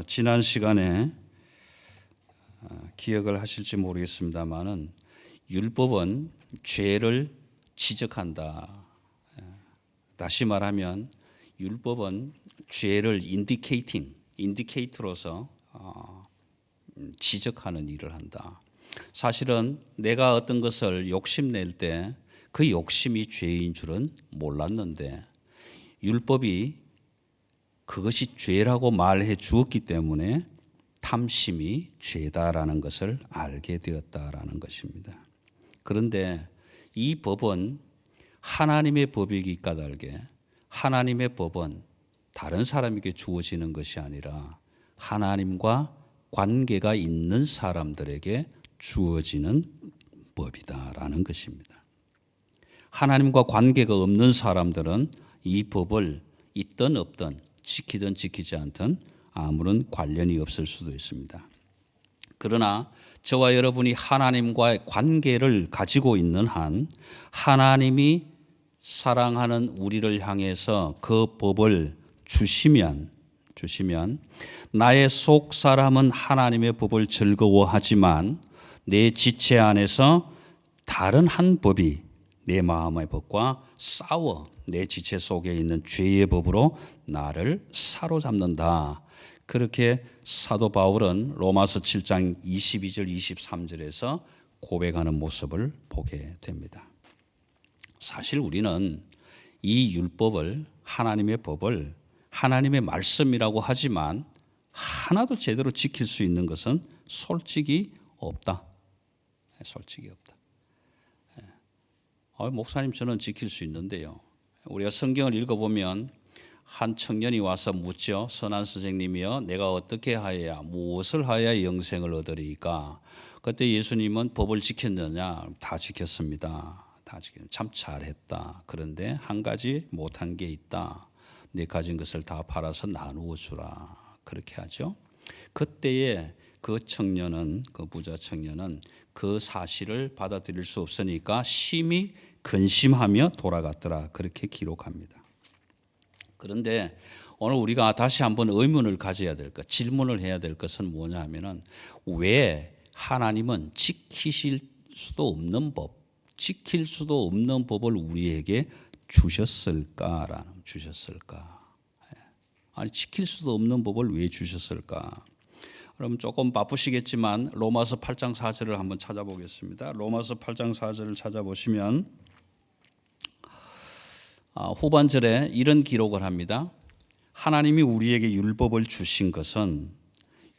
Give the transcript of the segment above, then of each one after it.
지난 시간에 기억을 하실지 모르겠습니다만은 율법은 죄를 지적한다. 다시 말하면 율법은 죄를 인디케이터로서 지적하는 일을 한다. 사실은 내가 어떤 것을 욕심낼 때 그 욕심이 죄인 줄은 몰랐는데 율법이 그것이 죄라고 말해 주었기 때문에 탐심이 죄다라는 것을 알게 되었다라는 것입니다. 그런데 이 법은 하나님의 법이기 까닭에 하나님의 법은 다른 사람에게 주어지는 것이 아니라 하나님과 관계가 있는 사람들에게 주어지는 법이다라는 것입니다. 하나님과 관계가 없는 사람들은 이 법을 있든 없든 지키든 지키지 않든 아무런 관련이 없을 수도 있습니다. 그러나 저와 여러분이 하나님과의 관계를 가지고 있는 한 하나님이 사랑하는 우리를 향해서 그 법을 주시면 나의 속 사람은 하나님의 법을 즐거워하지만 내 지체 안에서 다른 한 법이 내 마음의 법과 싸워 내 지체 속에 있는 죄의 법으로 나를 사로잡는다. 그렇게 사도 바울은 로마서 7장 22절 23절에서 고백하는 모습을 보게 됩니다. 사실 우리는 이 율법을 하나님의 법을 하나님의 말씀이라고 하지만 하나도 제대로 지킬 수 있는 것은 솔직히 없다. 솔직히 없다. 목사님 저는 지킬 수 있는데요. 우리가 성경을 읽어보면 한 청년이 와서 묻죠. 선한 선생님이여 내가 어떻게 하여야 무엇을 하여야 영생을 얻으리까. 그때 예수님은 법을 지켰느냐. 다 지켰습니다. 다 지켰습니다. 참 잘했다. 그런데 한 가지 못한 게 있다. 네 가진 것을 다 팔아서 나누어 주라. 그렇게 하죠. 그때에 그 청년은 그 부자 청년은 그 사실을 받아들일 수 없으니까 심히 근심하며 돌아갔더라. 그렇게 기록합니다. 그런데 오늘 우리가 다시 한번 의문을 가져야 될 것, 질문을 해야 될 것은 뭐냐 하면은 왜 하나님은 지킬 수도 없는 법을 우리에게 주셨을까? 아니 지킬 수도 없는 법을 왜 주셨을까? 그럼 조금 바쁘시겠지만 로마서 8장 4절을 한번 찾아보겠습니다. 로마서 8장 4절을 찾아보시면 후반절에 이런 기록을 합니다. 하나님이 우리에게 율법을 주신 것은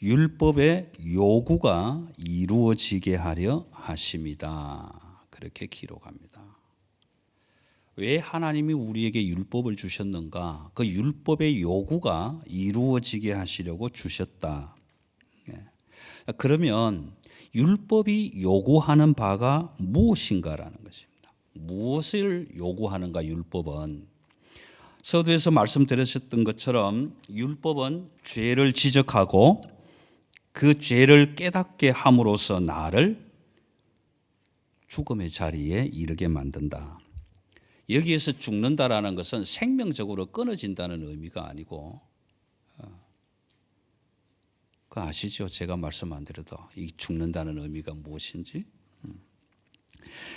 율법의 요구가 이루어지게 하려 하심이다. 그렇게 기록합니다. 왜 하나님이 우리에게 율법을 주셨는가? 그 율법의 요구가 이루어지게 하시려고 주셨다. 그러면 율법이 요구하는 바가 무엇인가라는 것입니다. 무엇을 요구하는가 율법은? 서두에서 말씀드렸던 것처럼 율법은 죄를 지적하고 그 죄를 깨닫게 함으로써 나를 죽음의 자리에 이르게 만든다. 여기에서 죽는다라는 것은 생명적으로 끊어진다는 의미가 아니고 그 아시죠? 제가 말씀 안 드려도 이 죽는다는 의미가 무엇인지.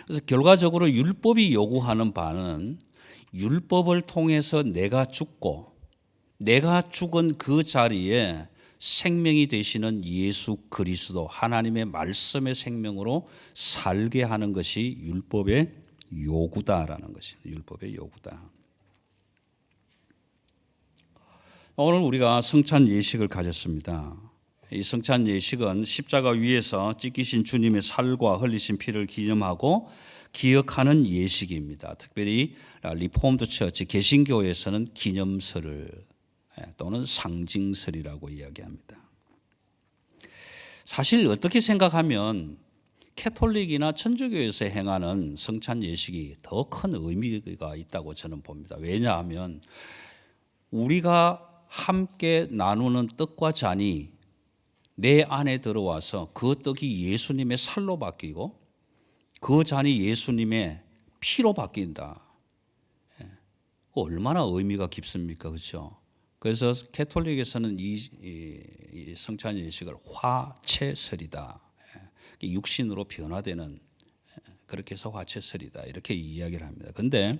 그래서 결과적으로 율법이 요구하는 바는 율법을 통해서 내가 죽고 내가 죽은 그 자리에 생명이 되시는 예수 그리스도 하나님의 말씀의 생명으로 살게 하는 것이 율법의 요구다라는 것입니다. 율법의 요구다. 오늘 우리가 성찬 예식을 가졌습니다. 이 성찬 예식은 십자가 위에서 찢기신 주님의 살과 흘리신 피를 기념하고 기억하는 예식입니다. 특별히 리포엄드 처치 개신교에서는 기념설을 또는 상징설이라고 이야기합니다. 사실 어떻게 생각하면 캐톨릭이나 천주교에서 행하는 성찬 예식이 더 큰 의미가 있다고 저는 봅니다. 왜냐하면 우리가 함께 나누는 떡과 잔이 내 안에 들어와서 그 떡이 예수님의 살로 바뀌고 그 잔이 예수님의 피로 바뀐다. 얼마나 의미가 깊습니까? 그렇죠? 그래서 캐톨릭에서는 이 성찬 예식을 화채설이다. 육신으로 변화되는, 그렇게 해서 화채설이다. 이렇게 이야기를 합니다. 그런데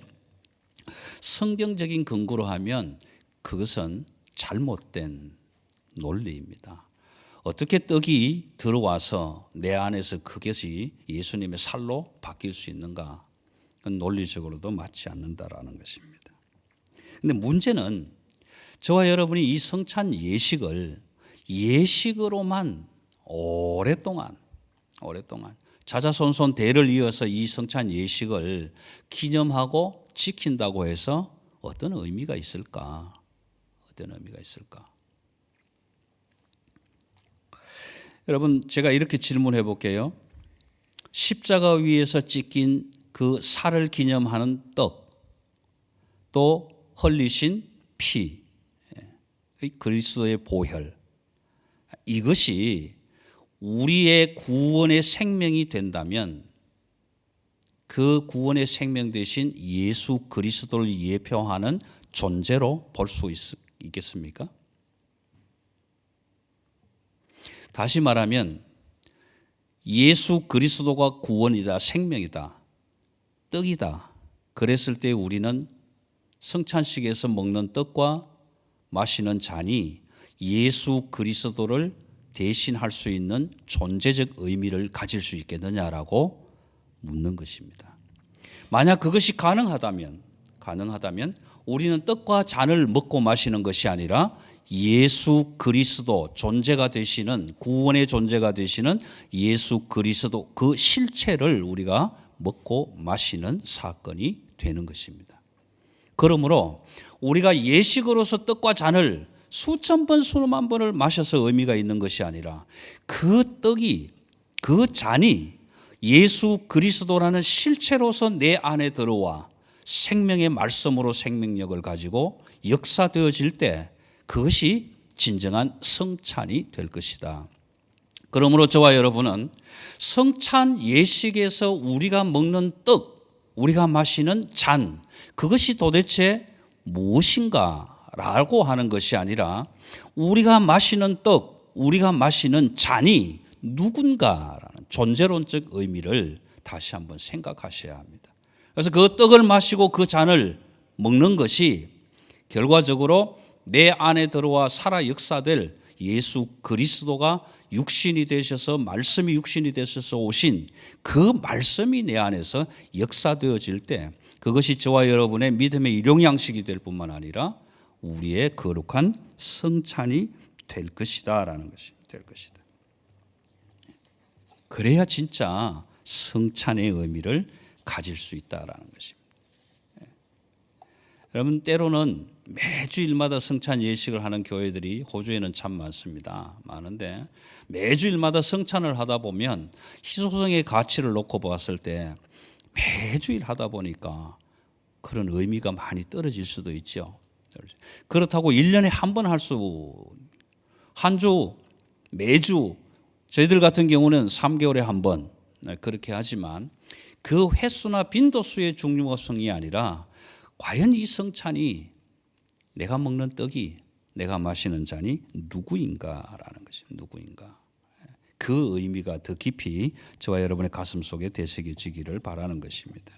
성경적인 근거로 하면 그것은 잘못된 논리입니다. 어떻게 떡이 들어와서 내 안에서 그것이 예수님의 살로 바뀔 수 있는가? 그건 논리적으로도 맞지 않는다라는 것입니다. 그런데 문제는 저와 여러분이 이 성찬 예식을 예식으로만 오랫동안 자자손손 대를 이어서 이 성찬 예식을 기념하고 지킨다고 해서 어떤 의미가 있을까? 어떤 의미가 있을까? 여러분, 제가 이렇게 질문해 볼게요. 십자가 위에서 찢긴 그 살을 기념하는 떡, 또 흘리신 피, 그리스도의 보혈, 이것이 우리의 구원의 생명이 된다면 그 구원의 생명 대신 예수 그리스도를 예표하는 존재로 볼 수 있겠습니까? 다시 말하면 예수 그리스도가 구원이다, 생명이다, 떡이다. 그랬을 때 우리는 성찬식에서 먹는 떡과 마시는 잔이 예수 그리스도를 대신할 수 있는 존재적 의미를 가질 수 있겠느냐라고 묻는 것입니다. 만약 그것이 가능하다면 우리는 떡과 잔을 먹고 마시는 것이 아니라 예수 그리스도 존재가 되시는, 구원의 존재가 되시는 예수 그리스도 그 실체를 우리가 먹고 마시는 사건이 되는 것입니다. 그러므로 우리가 예식으로서 떡과 잔을 수천 번 수만 번을 마셔서 의미가 있는 것이 아니라 그 떡이, 그 잔이 예수 그리스도라는 실체로서 내 안에 들어와 생명의 말씀으로 생명력을 가지고 역사되어질 때 그것이 진정한 성찬이 될 것이다. 그러므로 저와 여러분은 성찬 예식에서 우리가 먹는 떡, 우리가 마시는 잔, 그것이 도대체 무엇인가라고 하는 것이 아니라 우리가 마시는 떡, 우리가 마시는 잔이 누군가라는 존재론적 의미를 다시 한번 생각하셔야 합니다. 그래서 그 떡을 마시고 그 잔을 먹는 것이 결과적으로 내 안에 들어와 살아 역사될 예수 그리스도가 육신이 되셔서, 말씀이 육신이 되셔서 오신 그 말씀이 내 안에서 역사되어질 때 그것이 저와 여러분의 믿음의 일용양식이 될 뿐만 아니라 우리의 거룩한 성찬이 될 것이다라는 것이 될 것이다. 그래야 진짜 성찬의 의미를 가질 수 있다라는 것입니다. 여러분, 때로는 매주일마다 성찬 예식을 하는 교회들이 호주에는 참 많습니다. 많은데 매주일마다 성찬을 하다 보면 희소성의 가치를 놓고 봤을 때 매주일 하다 보니까 그런 의미가 많이 떨어질 수도 있죠. 그렇다고 1년에 한 번 할 수, 한 주, 매주, 저희들 같은 경우는 3개월에 한 번 그렇게 하지만 그 횟수나 빈도수의 중요성이 아니라 과연 이 성찬이, 내가 먹는 떡이, 내가 마시는 잔이 누구인가라는 것입니다. 누구인가. 그 의미가 더 깊이 저와 여러분의 가슴 속에 되새겨지기를 바라는 것입니다.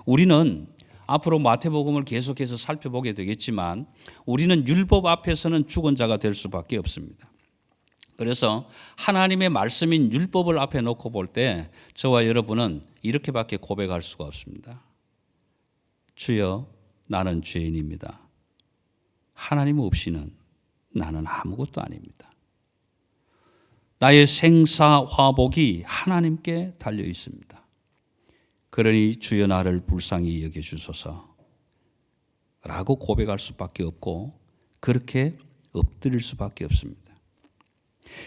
우리는 앞으로 마태복음을 계속해서 살펴보게 되겠지만 우리는 율법 앞에서는 죽은 자가 될 수밖에 없습니다. 그래서 하나님의 말씀인 율법을 앞에 놓고 볼 때 저와 여러분은 이렇게밖에 고백할 수가 없습니다. 주여, 나는 죄인입니다. 하나님 없이는 나는 아무것도 아닙니다. 나의 생사화복이 하나님께 달려 있습니다. 그러니 주여 나를 불쌍히 여겨주소서 라고 고백할 수밖에 없고 그렇게 엎드릴 수밖에 없습니다.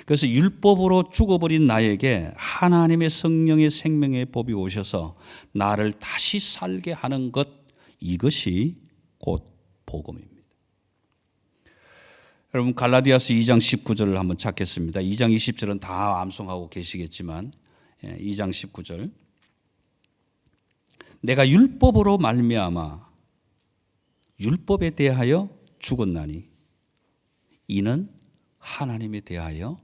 그래서 율법으로 죽어버린 나에게 하나님의 성령의 생명의 법이 오셔서 나를 다시 살게 하는 것, 이것이 곧 복음입니다. 여러분, 갈라디아서 2장 19절을 한번 찾겠습니다. 2장 20절은 다 암송하고 계시겠지만 2장 19절, 내가 율법으로 말미암아 율법에 대하여 죽었나니 이는 하나님에 대하여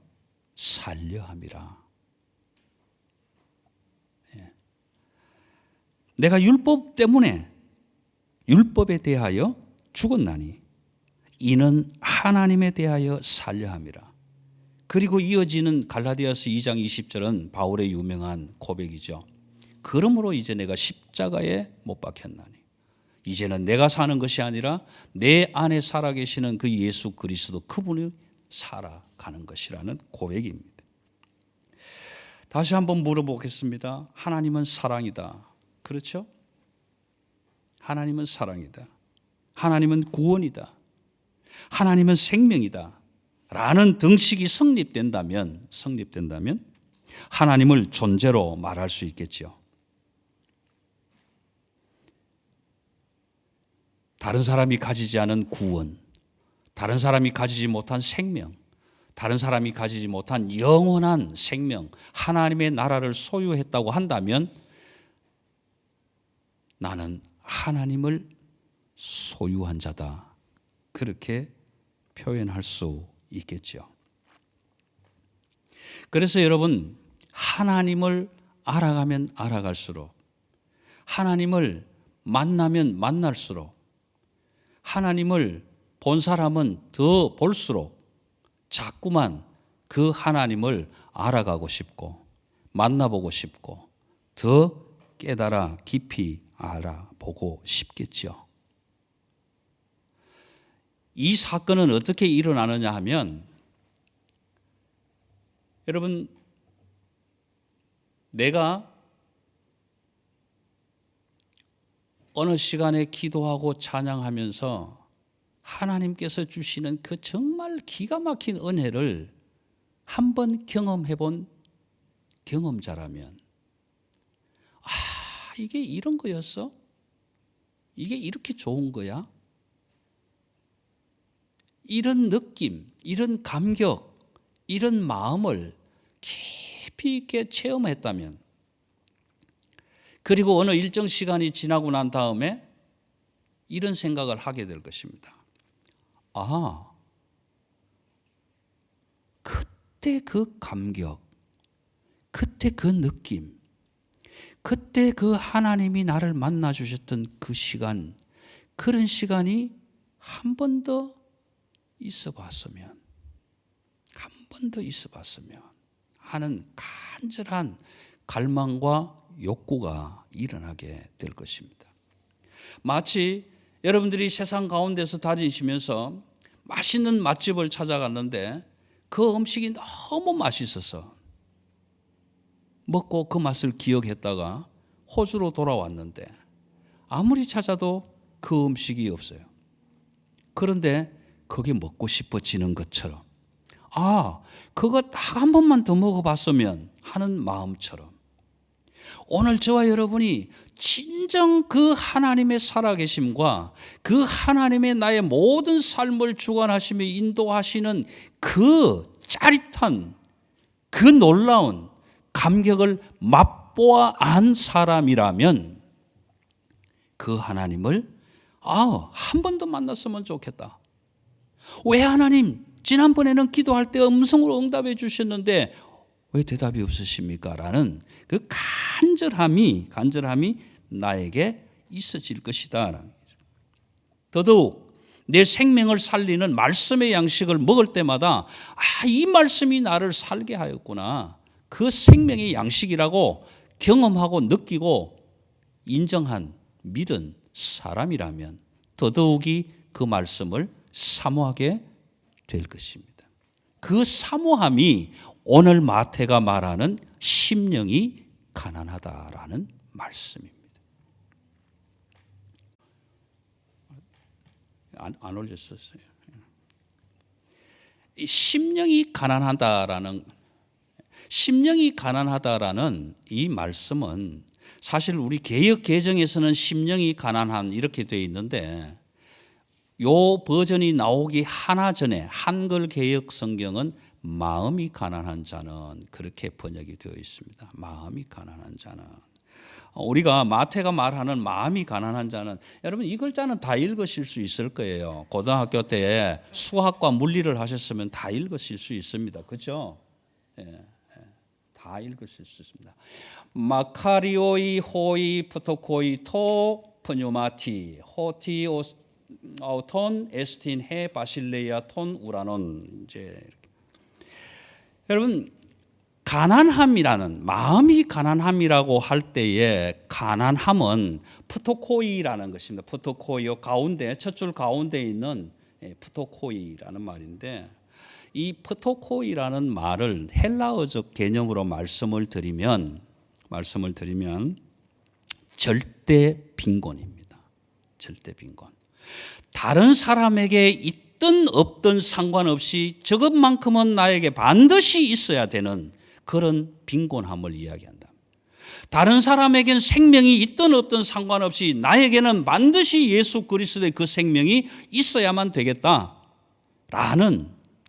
살려 함이라. 내가 율법 때문에 율법에 대하여 죽었나니 이는 하나님에 대하여 살려 함이라. 그리고 이어지는 갈라디아서 2장 20절은 바울의 유명한 고백이죠. 그러므로 이제 내가 십자가에 못 박혔나니 이제는 내가 사는 것이 아니라 내 안에 살아계시는 그 예수 그리스도 그분이 살아가는 것이라는 고백입니다. 다시 한번 물어보겠습니다. 하나님은 사랑이다. 그렇죠? 하나님은 사랑이다. 하나님은 구원이다. 하나님은 생명이다. 라는 등식이 성립된다면 하나님을 존재로 말할 수 있겠죠. 다른 사람이 가지지 않은 구원, 다른 사람이 가지지 못한 생명, 다른 사람이 가지지 못한 영원한 생명, 하나님의 나라를 소유했다고 한다면 나는 하나님을 소유한 자다. 그렇게 표현할 수 있겠죠. 그래서 여러분, 하나님을 알아가면 알아갈수록, 하나님을 만나면 만날수록, 하나님을 본 사람은 더 볼수록 자꾸만 그 하나님을 알아가고 싶고 만나보고 싶고 더 깨달아 깊이 알아보고 싶겠죠. 이 사건은 어떻게 일어나느냐 하면, 여러분, 내가 어느 시간에 기도하고 찬양하면서 하나님께서 주시는 그 정말 기가 막힌 은혜를 한번 경험해 본 경험자라면, 이게 이런 거였어? 이게 이렇게 좋은 거야? 이런 느낌, 이런 감격, 이런 마음을 깊이 있게 체험했다면, 그리고 어느 일정 시간이 지나고 난 다음에 이런 생각을 하게 될 것입니다. 그때 그 감격, 그때 그 느낌, 그때 그 하나님이 나를 만나 주셨던 그 시간, 그런 시간이 한 번 더 있어 봤으면, 한 번 더 있어 봤으면 하는 간절한 갈망과 욕구가 일어나게 될 것입니다. 마치 여러분들이 세상 가운데서 다니시면서 맛있는 맛집을 찾아갔는데 그 음식이 너무 맛있어서 먹고 그 맛을 기억했다가 호주로 돌아왔는데 아무리 찾아도 그 음식이 없어요. 그런데 그게 먹고 싶어지는 것처럼, 그거 한 번만 더 먹어봤으면 하는 마음처럼, 오늘 저와 여러분이 진정 그 하나님의 살아계심과 그 하나님의 나의 모든 삶을 주관하시며 인도하시는 그 짜릿한, 그 놀라운 감격을 맛보아 안 사람이라면 그 하나님을 한 번 더 만났으면 좋겠다. 왜 하나님 지난번에는 기도할 때 음성으로 응답해 주셨는데 왜 대답이 없으십니까? 라는 그 간절함이 나에게 있어질 것이다. 더더욱 내 생명을 살리는 말씀의 양식을 먹을 때마다 이 말씀이 나를 살게 하였구나. 그 생명의 양식이라고 경험하고 느끼고 인정한 믿은 사람이라면 더더욱이 그 말씀을 사모하게 될 것입니다. 그 사모함이 오늘 마태가 말하는 심령이 가난하다라는 말씀입니다. 안 올렸었어요. 이 심령이 가난하다라는 이 말씀은 사실 우리 개역 개정에서는 심령이 가난한 이렇게 되어 있는데, 요 버전이 나오기 하나 전에 한글 개역 성경은 마음이 가난한 자는 그렇게 번역이 되어 있습니다. 마음이 가난한 자는. 우리가 마태가 말하는 마음이 가난한 자는, 여러분 이 글자는 다 읽으실 수 있을 거예요. 고등학교 때 수학과 물리를 하셨으면 다 읽으실 수 있습니다. 그렇죠? 다 읽으실 수 있습니다. 마카리오이 호이 프토코이 토 프뉴마티 호티 오톤 에스틴 해 바실레이아 톤 우라논. 이제 여러분 가난함이라는, 마음이 가난함이라고 할 때에 가난함은 프토코이라는 것입니다. 프토코이요, 가운데 첫 줄 가운데 있는 프토코이라는 말인데, 이 프토코이라는 말을 헬라어적 개념으로 말씀을 드리면 절대 빈곤입니다. 절대 빈곤. 다른 사람에게 있든 없든 상관없이 저것만큼은 나에게 반드시 있어야 되는 그런 빈곤함을 이야기한다. 다른 사람에겐 생명이 있든 없든 상관없이 나에게는 반드시 예수 그리스도의 그 생명이 있어야만 되겠다라는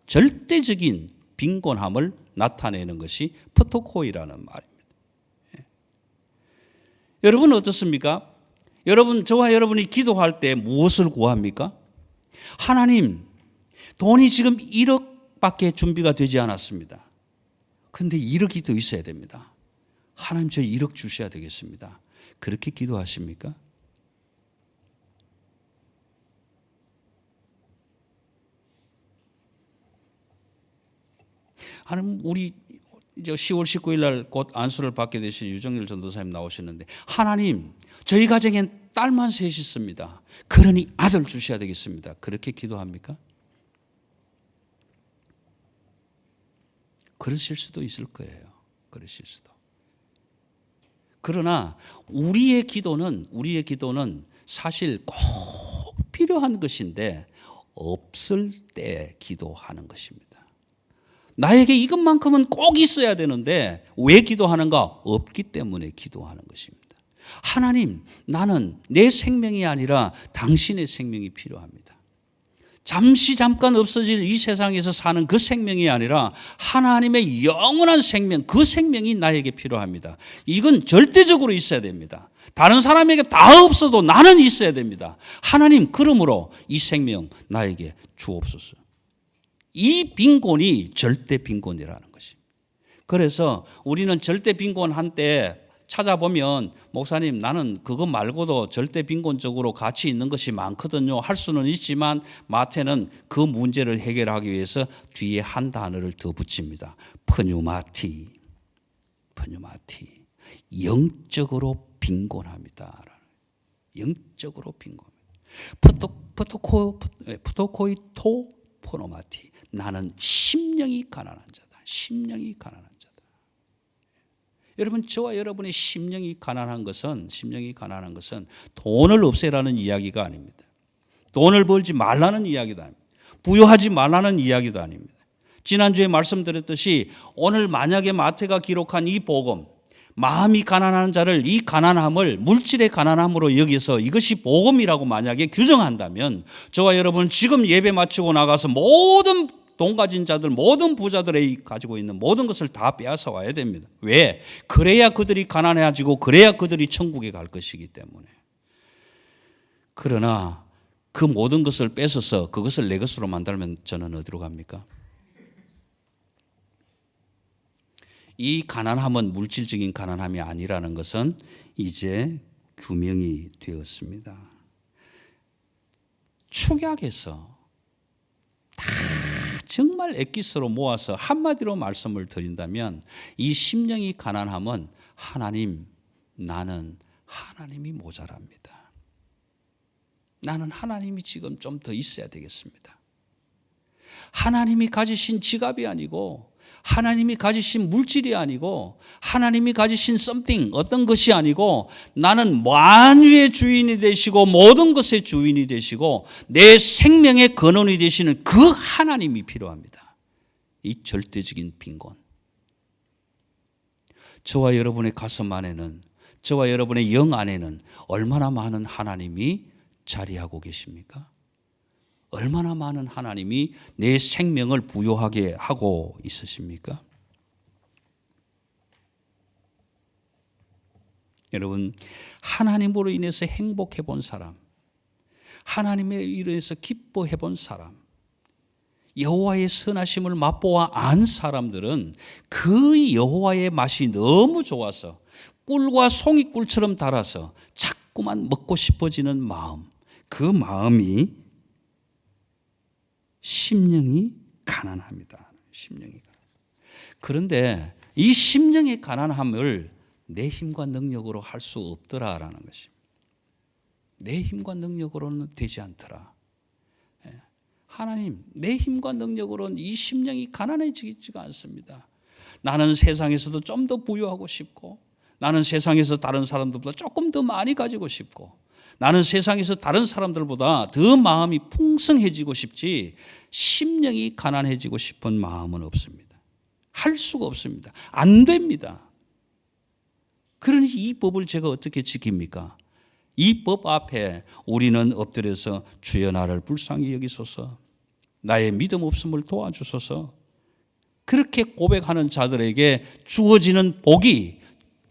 절대적인 빈곤함을 나타내는 것이 프토코이라는 말입니다. 여러분 어떻습니까? 여러분, 저와 여러분이 기도할 때 무엇을 구합니까? 하나님, 돈이 지금 1억밖에 준비가 되지 않았습니다. 그런데 1억이 더 있어야 됩니다. 하나님, 저 1억 주셔야 되겠습니다. 그렇게 기도하십니까? 하나님, 우리 이제 10월 19일 날 곧 안수를 받게 되신 유정일 전도사님 나오시는데, 하나님, 저희 가정엔 딸만 셋이 있습니다. 그러니 아들 주셔야 되겠습니다. 그렇게 기도합니까? 그러실 수도 있을 거예요. 그러실 수도. 그러나 우리의 기도는 사실 꼭 필요한 것인데 없을 때 기도하는 것입니다. 나에게 이것만큼은 꼭 있어야 되는데 왜 기도하는가? 없기 때문에 기도하는 것입니다. 하나님, 나는 내 생명이 아니라 당신의 생명이 필요합니다. 잠깐 없어질 이 세상에서 사는 그 생명이 아니라 하나님의 영원한 생명, 그 생명이 나에게 필요합니다. 이건 절대적으로 있어야 됩니다. 다른 사람에게 다 없어도 나는 있어야 됩니다. 하나님, 그러므로 이 생명 나에게 주옵소서. 이 빈곤이 절대 빈곤이라는 것입니다. 그래서 우리는 절대 빈곤 한때 찾아보면, 목사님 나는 그거 말고도 절대 빈곤적으로 가치 있는 것이 많거든요 할 수는 있지만, 마태는 그 문제를 해결하기 위해서 뒤에 한 단어를 더 붙입니다. 프뉴마티. 영적으로 빈곤합니다. 영적으로 빈곤합니다. 프토코이 토 포노마티. 나는 심령이 가난한 자다. 심령이 가난한 자다. 여러분, 저와 여러분의 심령이 가난한 것은 돈을 없애라는 이야기가 아닙니다. 돈을 벌지 말라는 이야기도 아닙니다. 부유하지 말라는 이야기도 아닙니다. 지난주에 말씀드렸듯이 오늘 만약에 마태가 기록한 이 복음, 마음이 가난한 자를, 이 가난함을 물질의 가난함으로 여기서 이것이 복음이라고 만약에 규정한다면, 저와 여러분 지금 예배 마치고 나가서 모든 돈 가진 자들, 모든 부자들이 가지고 있는 모든 것을 다 빼앗아 와야 됩니다. 왜? 그래야 그들이 가난해지고 그래야 그들이 천국에 갈 것이기 때문에. 그러나 그 모든 것을 뺏어서 그것을 내 것으로 만들면 저는 어디로 갑니까? 이 가난함은 물질적인 가난함이 아니라는 것은 이제 규명이 되었습니다. 축약해서 다 정말 엑기스로 모아서 한마디로 말씀을 드린다면, 이 심령이 가난함은 하나님, 나는 하나님이 모자랍니다. 나는 하나님이 지금 좀 더 있어야 되겠습니다. 하나님이 가지신 지갑이 아니고, 하나님이 가지신 물질이 아니고, 하나님이 가지신 something, 어떤 것이 아니고, 나는 만유의 주인이 되시고 모든 것의 주인이 되시고 내 생명의 근원이 되시는 그 하나님이 필요합니다. 이 절대적인 빈곤. 저와 여러분의 가슴 안에는, 저와 여러분의 영 안에는 얼마나 많은 하나님이 자리하고 계십니까? 얼마나 많은 하나님이 내 생명을 부요하게 하고 있으십니까? 여러분, 하나님으로 인해서 행복해 본 사람, 하나님에 인해서 기뻐해 본 사람, 여호와의 선하심을 맛보아 안 사람들은 그 여호와의 맛이 너무 좋아서 꿀과 송이꿀처럼 달아서 자꾸만 먹고 싶어지는 마음, 그 마음이 심령이 가난합니다. 심령이 가난. 그런데 이 심령의 가난함을 내 힘과 능력으로 할 수 없더라라는 것입니다. 내 힘과 능력으로는 되지 않더라. 하나님, 내 힘과 능력으로는 이 심령이 가난해지지가 않습니다. 나는 세상에서도 좀 더 부유하고 싶고, 나는 세상에서 다른 사람들보다 조금 더 많이 가지고 싶고, 나는 세상에서 다른 사람들보다 더 마음이 풍성해지고 싶지 심령이 가난해지고 싶은 마음은 없습니다. 할 수가 없습니다. 안 됩니다. 그러니 이 법을 제가 어떻게 지킵니까? 이 법 앞에 우리는 엎드려서 주여 나를 불쌍히 여기소서, 나의 믿음 없음을 도와주소서, 그렇게 고백하는 자들에게 주어지는 복이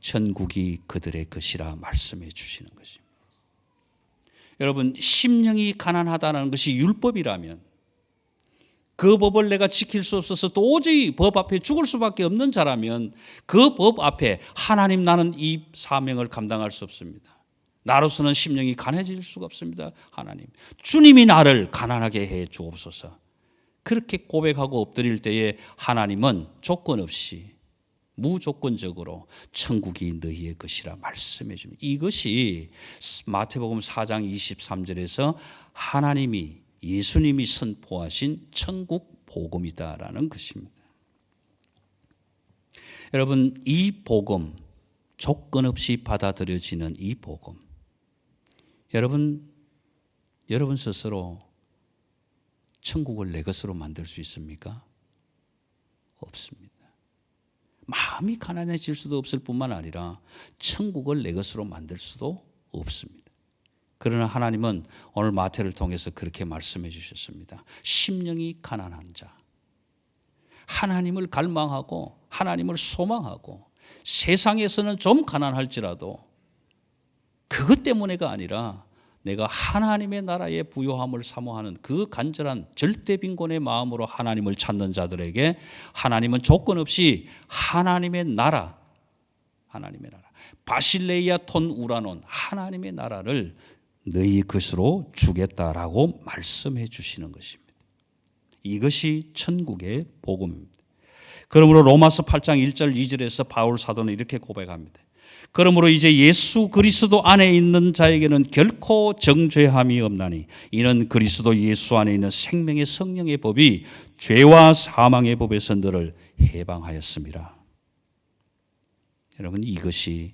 천국이 그들의 것이라 말씀해 주시는 것입니다. 여러분, 심령이 가난하다는 것이 율법이라면, 그 법을 내가 지킬 수 없어서 도저히 법 앞에 죽을 수밖에 없는 자라면 그 법 앞에 하나님, 나는 이 사명을 감당할 수 없습니다. 나로서는 심령이 가난해질 수가 없습니다. 하나님, 주님이 나를 가난하게 해 주옵소서. 그렇게 고백하고 엎드릴 때에 하나님은 조건 없이 무조건적으로 천국이 너희의 것이라 말씀해 줍니다. 이것이 마태복음 4장 23절에서 하나님이, 예수님이 선포하신 천국 복음이다라는 것입니다. 여러분, 이 복음, 조건 없이 받아들여지는 이 복음, 여러분 스스로 천국을 내 것으로 만들 수 있습니까? 없습니다. 마음이 가난해질 수도 없을 뿐만 아니라 천국을 내 것으로 만들 수도 없습니다. 그러나 하나님은 오늘 마태를 통해서 그렇게 말씀해 주셨습니다. 심령이 가난한 자, 하나님을 갈망하고 하나님을 소망하고 세상에서는 좀 가난할지라도 그것 때문에가 아니라 내가 하나님의 나라의 부요함을 사모하는 그 간절한 절대 빈곤의 마음으로 하나님을 찾는 자들에게 하나님은 조건 없이 하나님의 나라, 바실레이아 톤 우라논, 하나님의 나라를 너희 것으로 주겠다라고 말씀해 주시는 것입니다. 이것이 천국의 복음입니다. 그러므로 로마서 8장 1절 2절에서 바울 사도는 이렇게 고백합니다. 그러므로 이제 예수 그리스도 안에 있는 자에게는 결코 정죄함이 없나니 이는 그리스도 예수 안에 있는 생명의 성령의 법이 죄와 사망의 법에서 너를 해방하였습니다. 여러분, 이것이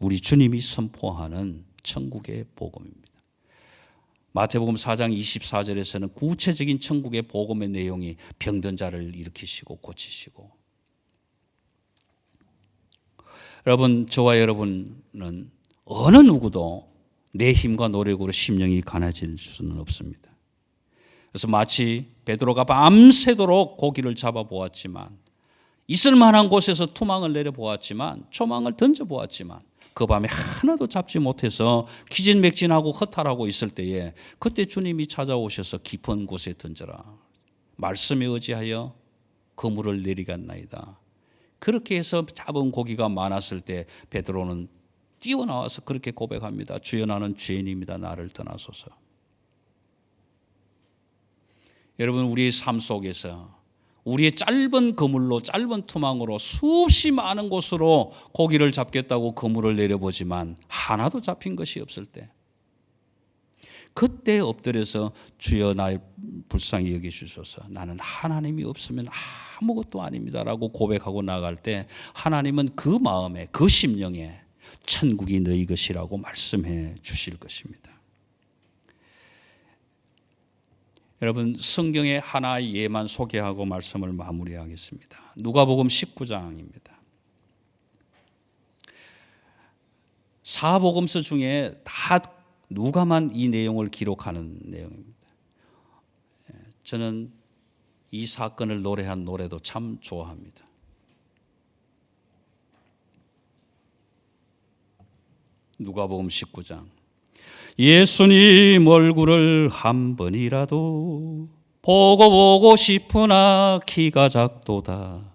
우리 주님이 선포하는 천국의 복음입니다. 마태복음 4장 24절에서는 구체적인 천국의 복음의 내용이 병든 자를 일으키시고 고치시고, 여러분, 저와 여러분은 어느 누구도 내 힘과 노력으로 심령이 가난해질 수는 없습니다. 그래서 마치 베드로가 밤새도록 고기를 잡아보았지만, 있을 만한 곳에서 투망을 내려보았지만, 초망을 던져보았지만 그 밤에 하나도 잡지 못해서 기진맥진하고 허탈하고 있을 때에 그때 주님이 찾아오셔서 깊은 곳에 던져라, 말씀에 의지하여 그물을 내리갔나이다. 그렇게 해서 잡은 고기가 많았을 때 베드로는 뛰어나와서 그렇게 고백합니다. 주여, 나는 죄인입니다. 나를 떠나소서. 여러분, 우리의 삶 속에서 우리의 짧은 그물로, 짧은 투망으로 수없이 많은 곳으로 고기를 잡겠다고 그물을 내려보지만 하나도 잡힌 것이 없을 때, 그때 엎드려서 주여 나의 불쌍히 여기주소서, 나는 하나님이 없으면 아무것도 아닙니다라고 고백하고 나갈 때 하나님은 그 마음에, 그 심령에 천국이 너희 것이라고 말씀해 주실 것입니다. 여러분, 성경의 하나의 예만 소개하고 말씀을 마무리하겠습니다. 누가복음 19장입니다. 사복음서 중에 다 누가만 이 내용을 기록하는 내용입니다. 저는 이 사건을 노래한 노래도 참 좋아합니다. 누가복음 19장. 예수님 얼굴을 한 번이라도 보고 싶으나 키가 작도다.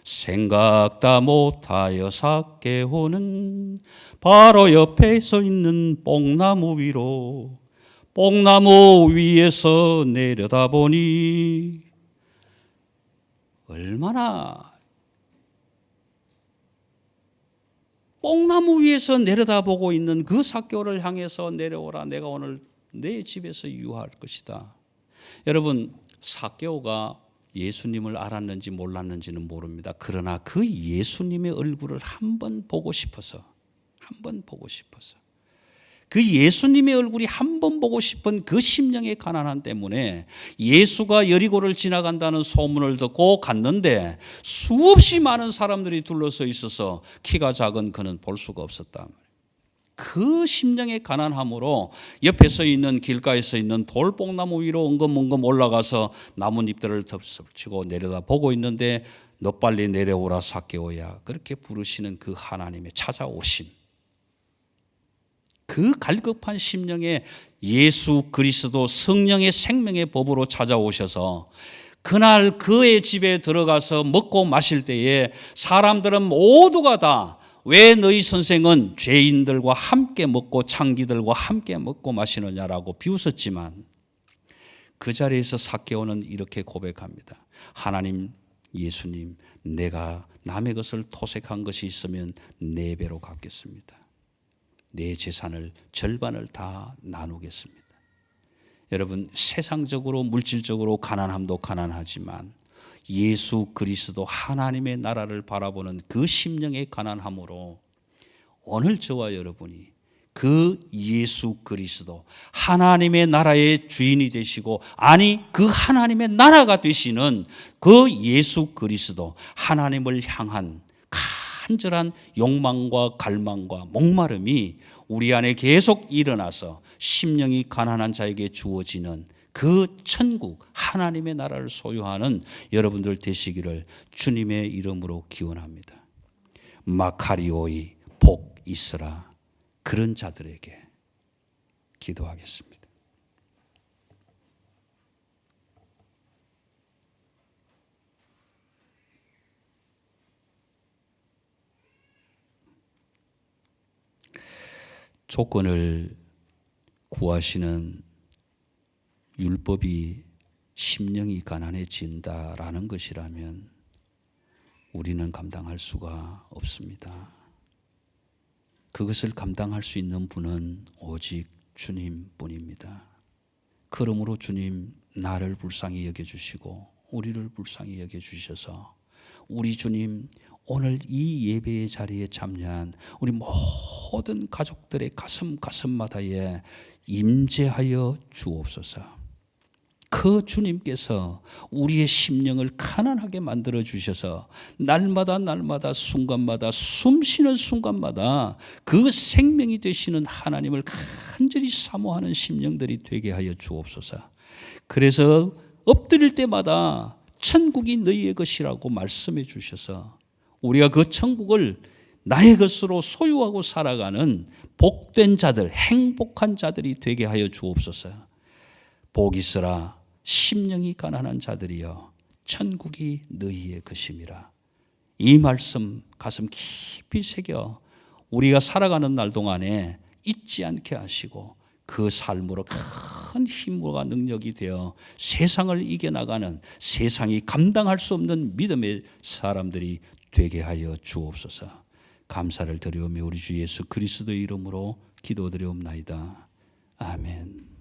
생각 다 못하여 삭개오는 바로 옆에 서 있는 뽕나무 위로 뽕나무 위에서 내려다보니 얼마나 뽕나무 위에서 내려다보고 있는 그 삭개오를 향해서 내려오라. 내가 오늘 내 집에서 유하할 것이다. 여러분, 삭개오가 예수님을 알았는지 몰랐는지는 모릅니다. 그러나 그 예수님의 얼굴을 한번 보고 싶어서 그 예수님의 얼굴이 한번 보고 싶은 그 심령의 가난함 때문에 예수가 여리고를 지나간다는 소문을 듣고 갔는데 수없이 많은 사람들이 둘러서 있어서 키가 작은 그는 볼 수가 없었다. 그 심령의 가난함으로 옆에 서 있는 길가에 서 있는 돌뽕나무 위로 엉금엉금 올라가서 나뭇잎들을 덮치고 내려다 보고 있는데 너 빨리 내려오라 삭개오야. 그렇게 부르시는 그 하나님의 찾아오심. 그 갈급한 심령에 예수 그리스도 성령의 생명의 법으로 찾아오셔서 그날 그의 집에 들어가서 먹고 마실 때에 사람들은 모두가 다 왜 너희 선생은 죄인들과 함께 먹고 창기들과 함께 먹고 마시느냐라고 비웃었지만 그 자리에서 삭개오는 이렇게 고백합니다. 하나님, 예수님, 내가 남의 것을 토색한 것이 있으면 4배로 갚겠습니다. 내 재산을 절반을 다 나누겠습니다. 여러분, 세상적으로 물질적으로 가난함도 가난하지만 예수 그리스도 하나님의 나라를 바라보는 그 심령의 가난함으로 오늘 저와 여러분이 그 예수 그리스도 하나님의 나라의 주인이 되시고 아니 그 하나님의 나라가 되시는 그 예수 그리스도 하나님을 향한 간절한 욕망과 갈망과 목마름이 우리 안에 계속 일어나서 심령이 가난한 자에게 주어지는 그 천국 하나님의 나라를 소유하는 여러분들 되시기를 주님의 이름으로 기원합니다. 마카리오이 복 있으라. 그런 자들에게 기도하겠습니다. 조건을 구하시는 율법이 심령이 가난해진다라는 것이라면 우리는 감당할 수가 없습니다. 그것을 감당할 수 있는 분은 오직 주님뿐입니다. 그러므로 주님 나를 불쌍히 여겨주시고 우리를 불쌍히 여겨주셔서 우리 주님 오늘 이 예배의 자리에 참여한 우리 모든 가족들의 가슴마다에 임재하여 주옵소서. 그 주님께서 우리의 심령을 가난하게 만들어 주셔서 날마다 순간마다 숨쉬는 순간마다 그 생명이 되시는 하나님을 간절히 사모하는 심령들이 되게 하여 주옵소서. 그래서 엎드릴 때마다 천국이 너희의 것이라고 말씀해 주셔서 우리가 그 천국을 나의 것으로 소유하고 살아가는 복된 자들, 행복한 자들이 되게 하여 주옵소서. 복 있으라 심령이 가난한 자들이여 천국이 너희의 것임이라. 이 말씀 가슴 깊이 새겨 우리가 살아가는 날 동안에 잊지 않게 하시고 그 삶으로 큰 힘과 능력이 되어 세상을 이겨나가는 세상이 감당할 수 없는 믿음의 사람들이 되게 하여 주옵소서. 감사를 드리오며 우리 주 예수 그리스도의 이름으로 기도드리옵나이다. 아멘.